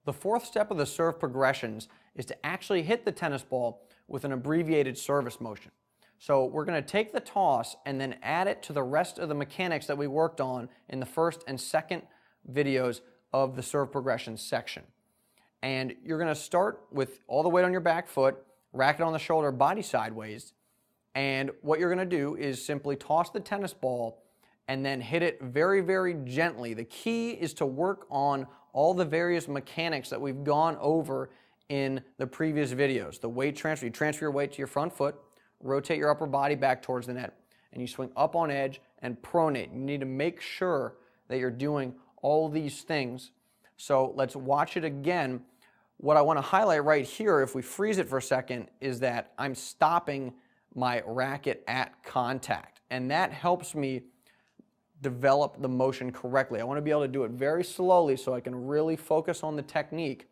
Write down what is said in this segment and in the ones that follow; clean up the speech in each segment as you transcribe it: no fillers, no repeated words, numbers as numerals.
The fourth step of the serve progressions is to actually hit the tennis ball with an abbreviated service motion. So we're going to take the toss and then add it to the rest of the mechanics that we worked on in the first and second videos of the serve progressions section. And you're going to start with all the weight on your back foot, racket on the shoulder, body sideways, and what you're going to do is simply toss the tennis ball and then hit it very, very gently. The key is to work on all the various mechanics that we've gone over in the previous videos. The weight transfer, you transfer your weight to your front foot, rotate your upper body back towards the net, and you swing up on edge and pronate. You need to make sure that you're doing all these things. So let's watch it again. What I want to highlight right here, if we freeze it for a second, is that I'm stopping my racket at contact, and that helps me develop the motion correctly. I want to be able to do it very slowly so I can really focus on the technique.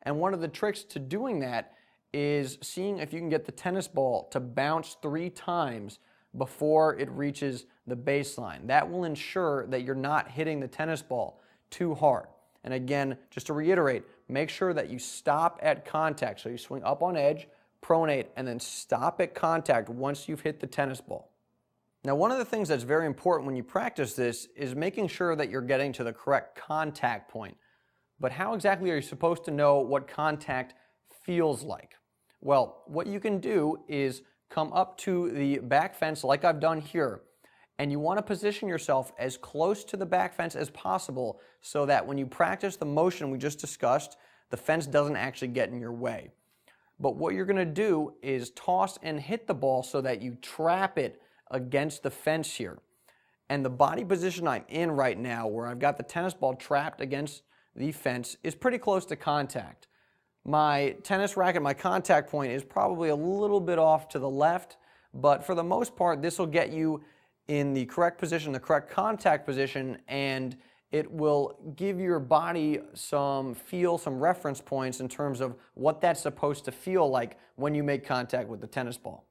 And one of the tricks to doing that is seeing if you can get the tennis ball to bounce 3 times before it reaches the baseline. That will ensure that you're not hitting the tennis ball too hard. And again, just to reiterate, make sure that you stop at contact. So you swing up on edge, pronate, and then stop at contact once you've hit the tennis ball. Now, one of the things that's very important when you practice this is making sure that you're getting to the correct contact point. But how exactly are you supposed to know what contact feels like? Well, what you can do is come up to the back fence like I've done here, and you want to position yourself as close to the back fence as possible so that when you practice the motion we just discussed, the fence doesn't actually get in your way. But what you're going to do is toss and hit the ball so that you trap it against the fence here. And the body position I'm in right now, where I've got the tennis ball trapped against the fence, is pretty close to contact. My tennis racket, my contact point, is probably a little bit off to the left, but for the most part, this will get you in the correct position, the correct contact position, and it will give your body some feel, some reference points in terms of what that's supposed to feel like when you make contact with the tennis ball.